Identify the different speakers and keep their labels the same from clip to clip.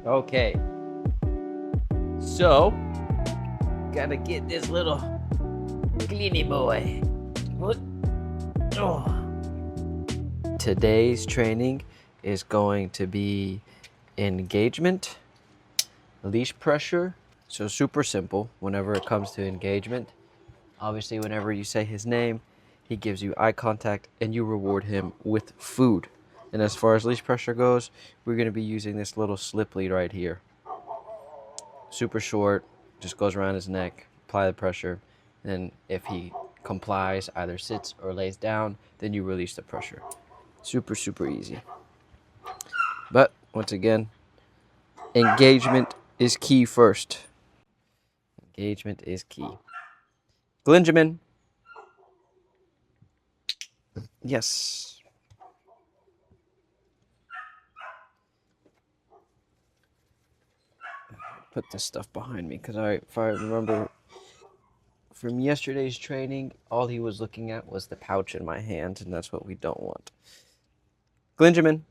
Speaker 1: Okay, so gotta get this little cleany boy. What? Oh. Today's training is going to be engagement, leash pressure. So super simple whenever it comes to engagement. Obviously, whenever you say his name, he gives you eye contact and you reward him with food. And as far as leash pressure goes, we're going to be using this little slip lead right here. Super short, just goes around his neck, apply the pressure, and if he complies, either sits or lays down, then you release the pressure. Super, super easy. But once again, engagement is key first. Engagement is key. Glenjamin. Yes. Put this stuff behind me because if I remember from yesterday's training, all he was looking at was the pouch in my hand, and that's what we don't want. Glenjamin.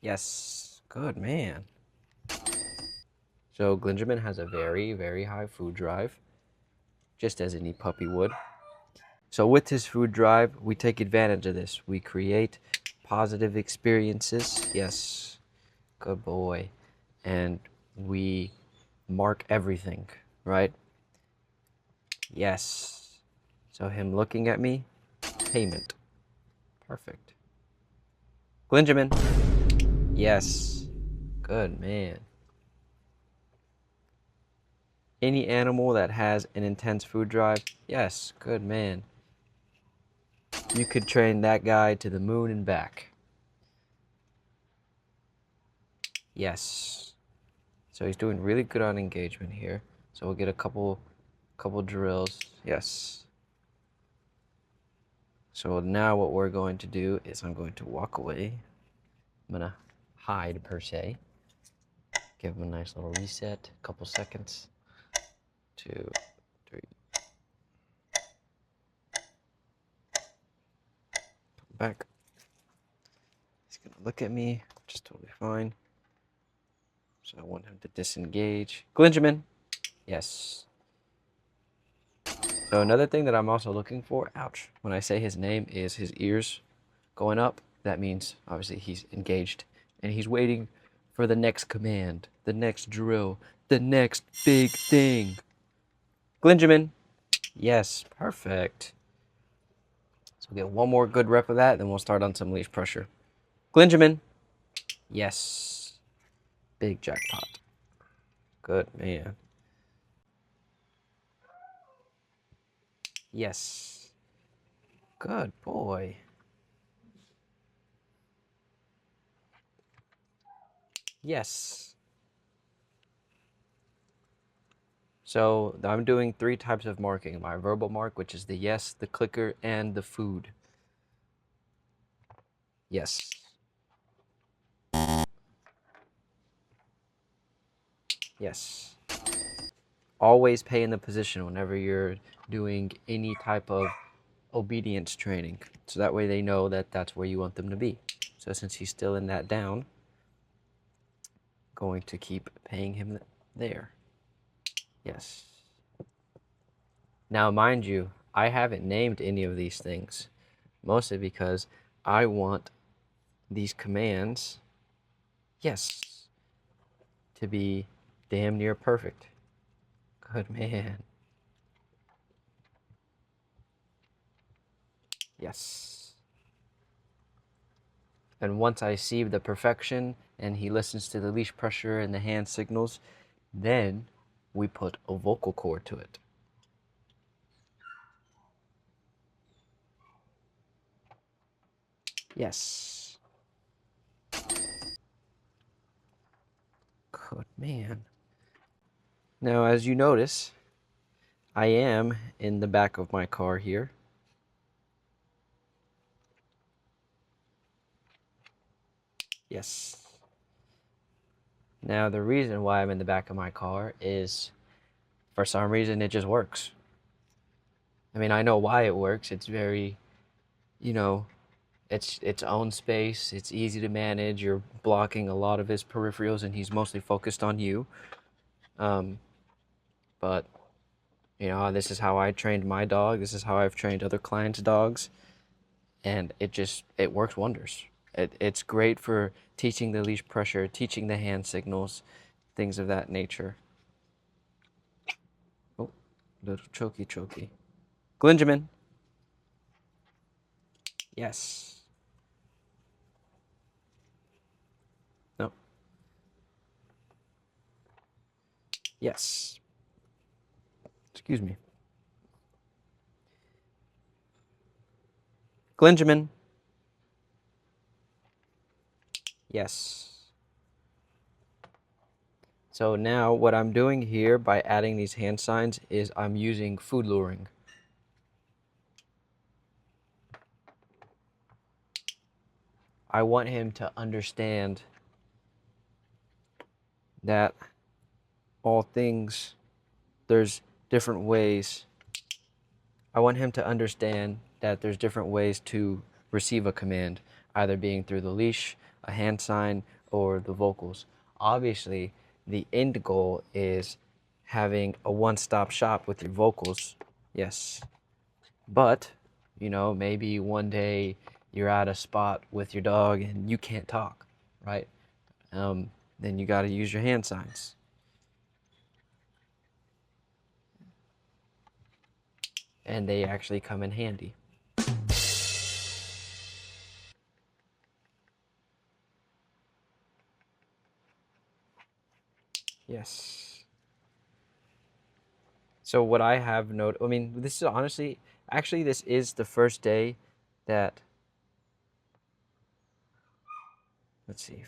Speaker 1: Yes. Good man. So Glenjamin has a very, very high food drive, just as any puppy would. So with his food drive, we take advantage of this. We create positive experiences. Yes. Good boy. And we mark everything, right? Yes. So him looking at me, payment. Perfect. Glenjamin. Yes. Good man. Any animal that has an intense food drive, yes. Good man. You could train that guy to the moon and back. Yes. So he's doing really good on engagement here. So we'll get a couple drills. Yes. So now what we're going to do is I'm going to walk away. I'm going to hide per se. Give him a nice little reset. A couple seconds. 2, 3. Come back. He's going to look at me, which is totally fine. So I want him to disengage. Glenjamin. Yes. So another thing that I'm also looking for, ouch, when I say his name, is his ears going up. That means obviously he's engaged and he's waiting for the next command, the next drill, the next big thing. Glenjamin. Yes, perfect. So we'll get one more good rep of that, then we'll start on some leash pressure. Glenjamin. Yes. Big jackpot. Good man. Yes. Good boy. Yes. So I'm doing 3 types of marking. My verbal mark, which is the yes, the clicker, and the food. Yes. Yes. Always pay in the position whenever you're doing any type of obedience training. So that way they know that that's where you want them to be. So since he's still in that down, going to keep paying him there. Yes. Now, mind you, I haven't named any of these things, mostly because I want these commands, yes, to be damn near perfect. Good man. Yes. And once I see the perfection and he listens to the leash pressure and the hand signals, then we put a vocal cord to it. Yes. Good man. Now, as you notice, I am in the back of my car here. Yes. Now, the reason why I'm in the back of my car is, for some reason, it just works. I mean, I know why it works. It's very, you know, it's its own space. It's easy to manage. You're blocking a lot of his peripherals, and he's mostly focused on you. Um, but you know, this is how I trained my dog. This is how I've trained other clients' dogs, and it works wonders. It's great for teaching the leash pressure, teaching the hand signals, things of that nature. Oh, little chokey. Glinjamin. Yes. No. Yes. Excuse me. Glinjamin. Yes. So now what I'm doing here by adding these hand signs is I'm using food luring. I want him to understand that all things, there's different ways. I want him to understand that there's different ways to receive a command, either being through the leash, a hand sign, or the vocals. Obviously, the end goal is having a one-stop shop with your vocals. Yes. But, you know, maybe one day you're at a spot with your dog and you can't talk, right? Then you got to use your hand signs. And they actually come in handy. Yes. So what I have noted, I mean, this is honestly, actually, this is the first day that, let's see.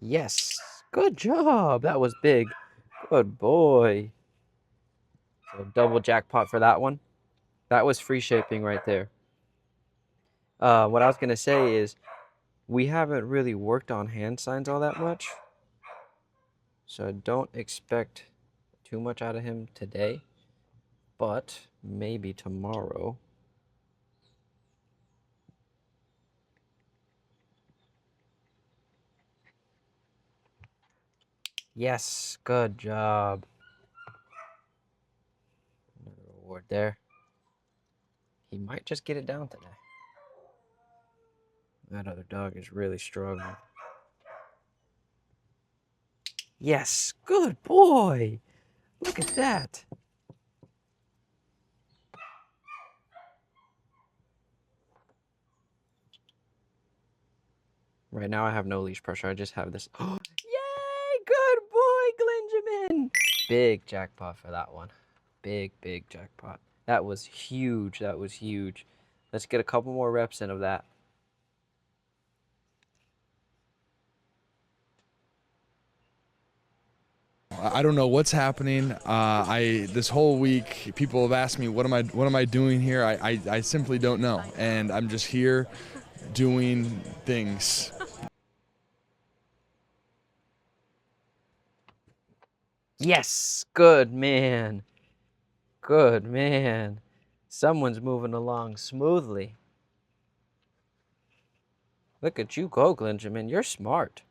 Speaker 1: Yes. Good job. That was big. Good boy. So double jackpot for that one. That was free shaping right there. What I was going to say is we haven't really worked on hand signs all that much. So don't expect too much out of him today, but maybe tomorrow. Yes, good job. Another reward there. He might just get it down today. That other dog is really struggling. Yes, good boy. Look at that. Right now I have no leash pressure. I just have this. Yay, good boy, Glenjamin. Big jackpot for that one. Big jackpot. That was huge. That was huge. Let's get a couple more reps in of that.
Speaker 2: I don't know what's happening. This whole week people have asked me what am I doing here. I simply don't know, and I'm just here doing things.
Speaker 1: Yes, good man. Good man. Someone's moving along smoothly. Look at you go, Glenjamin. You're smart.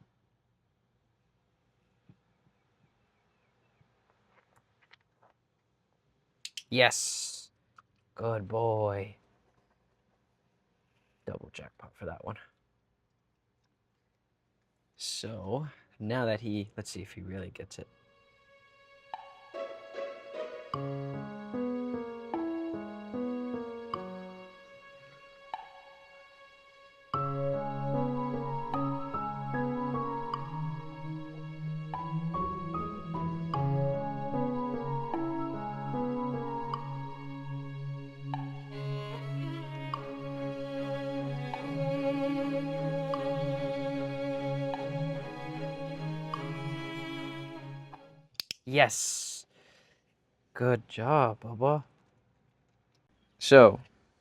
Speaker 1: Yes. Good boy. Double jackpot for that one. So, now that let's see if he really gets it. Yes. Good job, Bubba. So,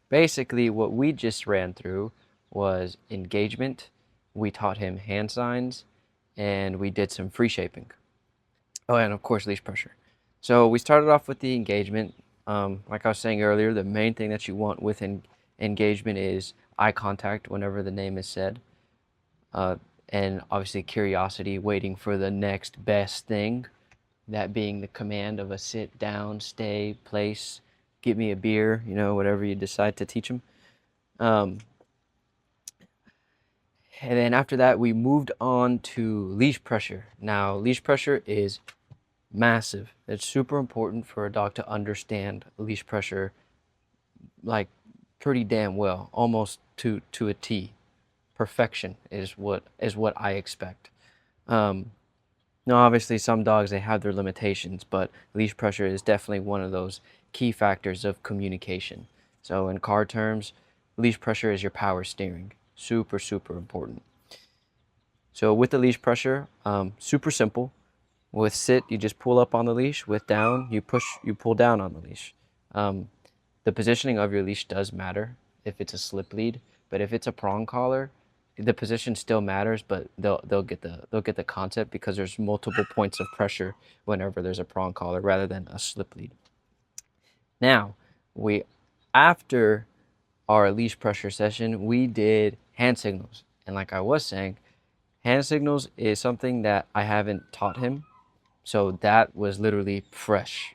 Speaker 1: basically what we just ran through was engagement. We taught him hand signs, and we did some free shaping. Oh, and of course, leash pressure. So we started off with the engagement. Like I was saying earlier, the main thing that you want with Engagement is eye contact whenever the name is said. And obviously curiosity, waiting for the next best thing, that being the command of a sit down, stay, place, get me a beer, whatever you decide to teach them. Um, and then after that, we moved on to leash pressure. Now, leash pressure is massive. It's super important for a dog to understand leash pressure like pretty damn well, almost to a T. Perfection is what I expect. Now, obviously, some dogs they have their limitations, but leash pressure is definitely one of those key factors of communication. So, in car terms, leash pressure is your power steering. Super, super important. So, with the leash pressure, super simple. With sit, you just pull up on the leash. With down, you pull down on the leash. Um, the positioning of your leash does matter if it's a slip lead, but if it's a prong collar, the position still matters, but they'll get the concept because there's multiple points of pressure whenever there's a prong collar rather than a slip lead. Now, we after our leash pressure session, we did hand signals. And like I was saying, hand signals is something that I haven't taught him. So that was literally fresh.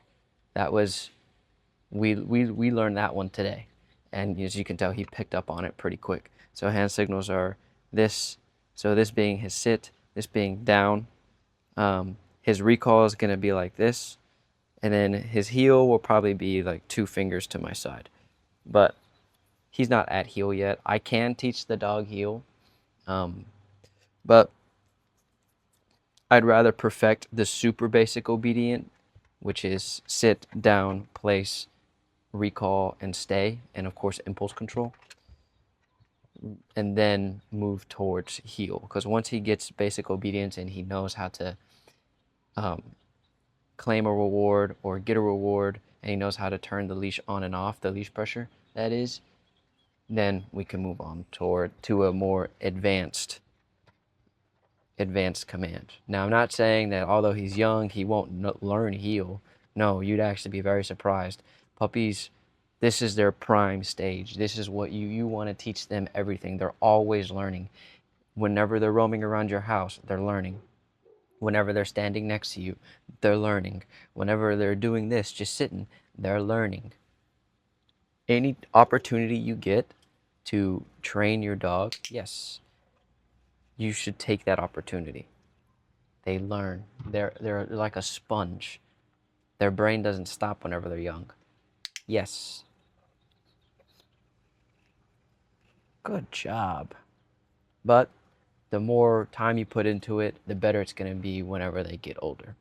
Speaker 1: That was we learned that one today, and as you can tell, he picked up on it pretty quick. So hand signals are this. So this being his sit, this being down. His recall is gonna be like this, and then his heel will probably be like 2 fingers to my side. But he's not at heel yet. I can teach the dog heel, but I'd rather perfect the super basic obedient, which is sit, down, place, recall, and stay, and of course impulse control, and then move towards heel. Because once he gets basic obedience and he knows how to claim a reward or get a reward, and he knows how to turn the leash on and off, the leash pressure, that is, then we can move on to a more advanced command. Now, I'm not saying that although he's young, he won't learn heel. No, you'd actually be very surprised. Puppies, this is their prime stage. This is what you want to teach them everything. They're always learning. Whenever they're roaming around your house, they're learning. Whenever they're standing next to you, they're learning. Whenever they're doing this, just sitting, they're learning. Any opportunity you get to train your dog, yes, you should take that opportunity. They learn. They're like a sponge. Their brain doesn't stop whenever they're young. Yes. Good job. But the more time you put into it, the better it's going to be whenever they get older.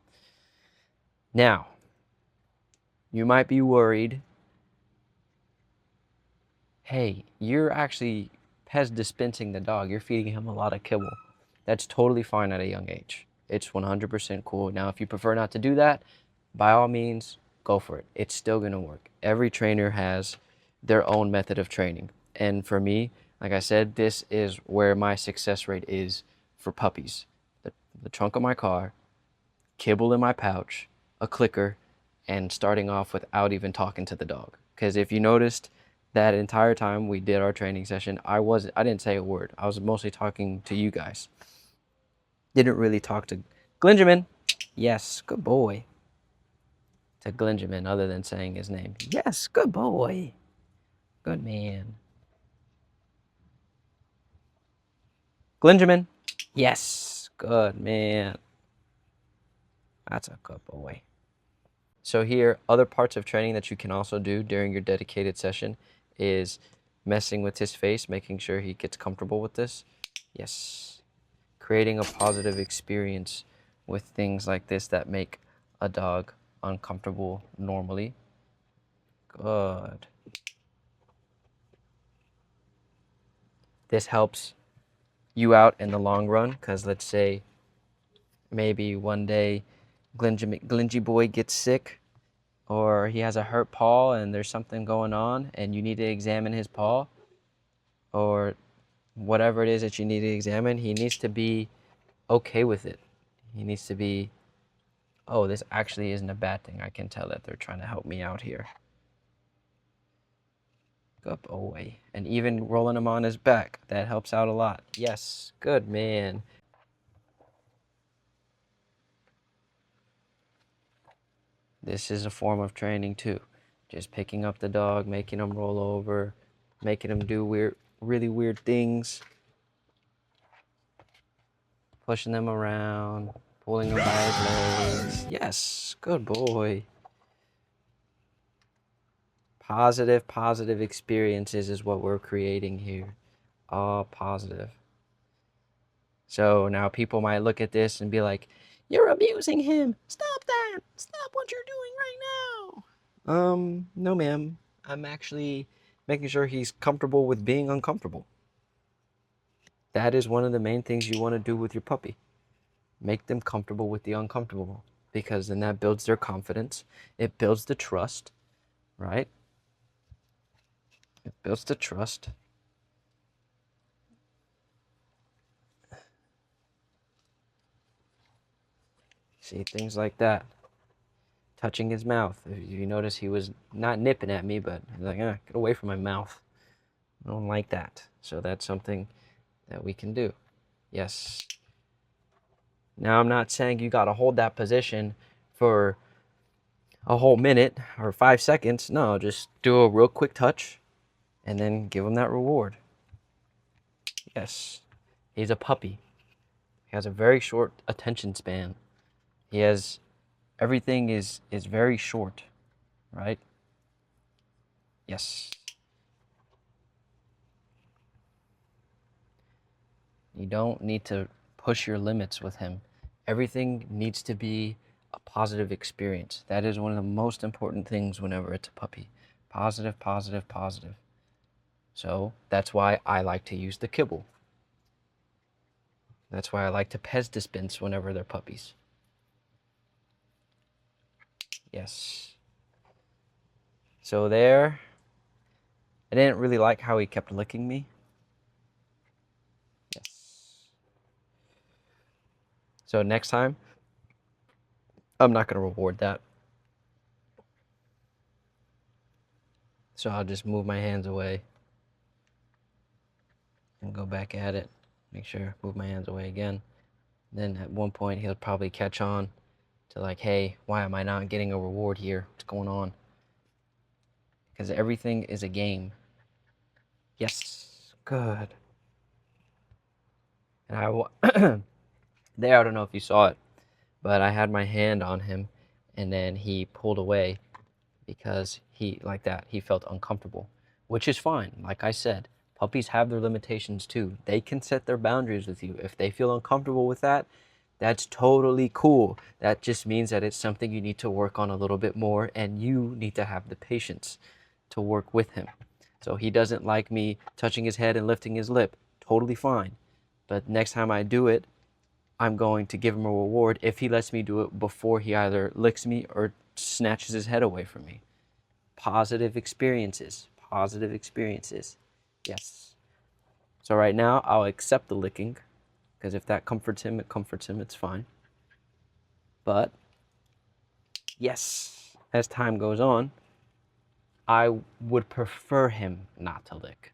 Speaker 1: Now, you might be worried, hey, you're actually Pez dispensing the dog. You're feeding him a lot of kibble. That's totally fine at a young age. It's 100% cool. Now, if you prefer not to do that, by all means, go for it. It's still going to work. Every trainer has their own method of training. And for me, like I said, this is where my success rate is for puppies. The trunk of my car, kibble in my pouch, a clicker, and starting off without even talking to the dog. Because if you noticed, that entire time we did our training session, I didn't say a word. I was mostly talking to you guys. Didn't really talk to Glenjamin. Yes, good boy. To Glenjamin, other than saying his name. Yes, good boy. Good man. Glenjamin. Yes, good man. That's a good boy. So here, other parts of training that you can also do during your dedicated session is messing with his face, making sure he gets comfortable with this. Yes. Creating a positive experience with things like this that make a dog uncomfortable normally. Good. This helps you out in the long run, because let's say maybe one day Glingy boy gets sick, or he has a hurt paw and there's something going on and you need to examine his paw, or whatever it is that you need to examine, he needs to be okay with it. He needs to be, oh, this actually isn't a bad thing. I can tell that they're trying to help me out here. Good boy. And even rolling him on his back, that helps out a lot. Yes, good man. This is a form of training too. Just picking up the dog, making him roll over, making him do really weird things, pushing them around, pulling him by his legs. Yes, good boy. Positive experiences is what we're creating here. All positive. So now people might look at this and be like, "You're abusing him. Stop that. Stop what you're doing right now." No ma'am. I'm actually making sure he's comfortable with being uncomfortable. That is one of the main things you want to do with your puppy. Make them comfortable with the uncomfortable, because then that builds their confidence. It builds the trust, right? It builds the trust. See, things like that. Touching his mouth. If you notice, he was not nipping at me, but he's like, get away from my mouth. I don't like that. So that's something that we can do. Yes. Now, I'm not saying you got to hold that position for a whole minute or 5 seconds. No, just do a real quick touch and then give him that reward. Yes. He's a puppy. He has a very short attention span. He has, everything is very short, right? Yes. You don't need to push your limits with him. Everything needs to be a positive experience. That is one of the most important things whenever it's a puppy. Positive, positive, positive. So that's why I like to use the kibble. That's why I like to Pez dispense whenever they're puppies. Yes. So there, I didn't really like how he kept licking me. Yes. So next time, I'm not going to reward that. So I'll just move my hands away and go back at it. Make sure, move my hands away again. Then at one point, he'll probably catch on to like, hey, why am I not getting a reward here? What's going on? Because everything is a game. Yes, good. And there, I don't know if you saw it, but I had my hand on him, and then he pulled away because he felt uncomfortable, which is fine. Like I said, puppies have their limitations too. They can set their boundaries with you. If they feel uncomfortable with that, that's totally cool. That just means that it's something you need to work on a little bit more, and you need to have the patience to work with him. So he doesn't like me touching his head and lifting his lip. Totally fine. But next time I do it, I'm going to give him a reward if he lets me do it before he either licks me or snatches his head away from me. Positive experiences. Positive experiences. Yes. So right now, I'll accept the licking, because if that comforts him, it comforts him. It's fine. But, yes, as time goes on, I would prefer him not to lick.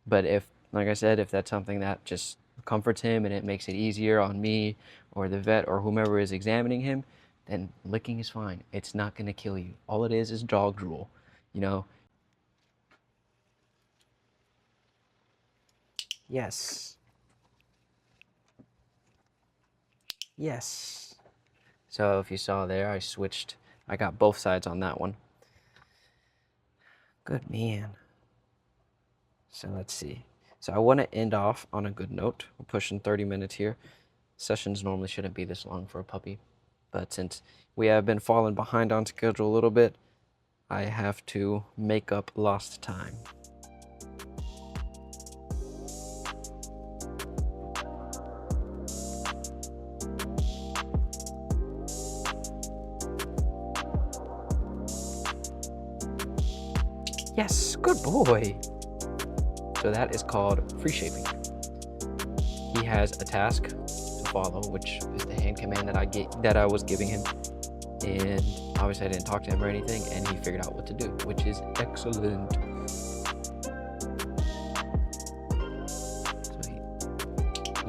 Speaker 1: But if, like I said, if that's something that just comforts him and it makes it easier on me or the vet or whomever is examining him, then licking is fine. It's not going to kill you. All it is dog drool, you know? Yes. Yes. So if you saw there, I got both sides on that one. Good man. So let's see. So I want to end off on a good note. We're pushing 30 minutes here. Sessions normally shouldn't be this long for a puppy, but since we have been falling behind on schedule a little bit, I have to make up lost time. Yes, good boy. So that is called free shaping. He has a task to follow, which is the hand command that I was giving him. And obviously I didn't talk to him or anything, and he figured out what to do, which is excellent.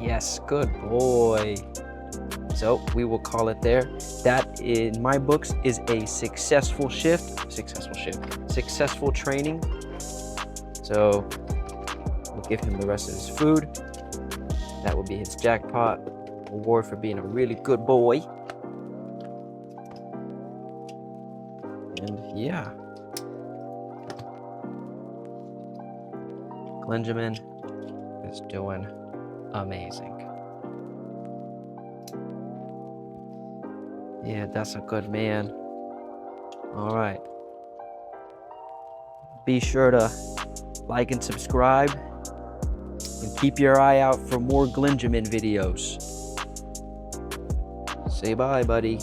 Speaker 1: Yes, good boy. So we will call it there. That, in my books, is a successful training. So we'll give him the rest of his food. That will be his jackpot award for being a really good boy. And yeah, Glenjamin is doing amazing. Yeah, that's a good man. All right. Be sure to like and subscribe, and keep your eye out for more Glenjamin videos. Say bye, buddy.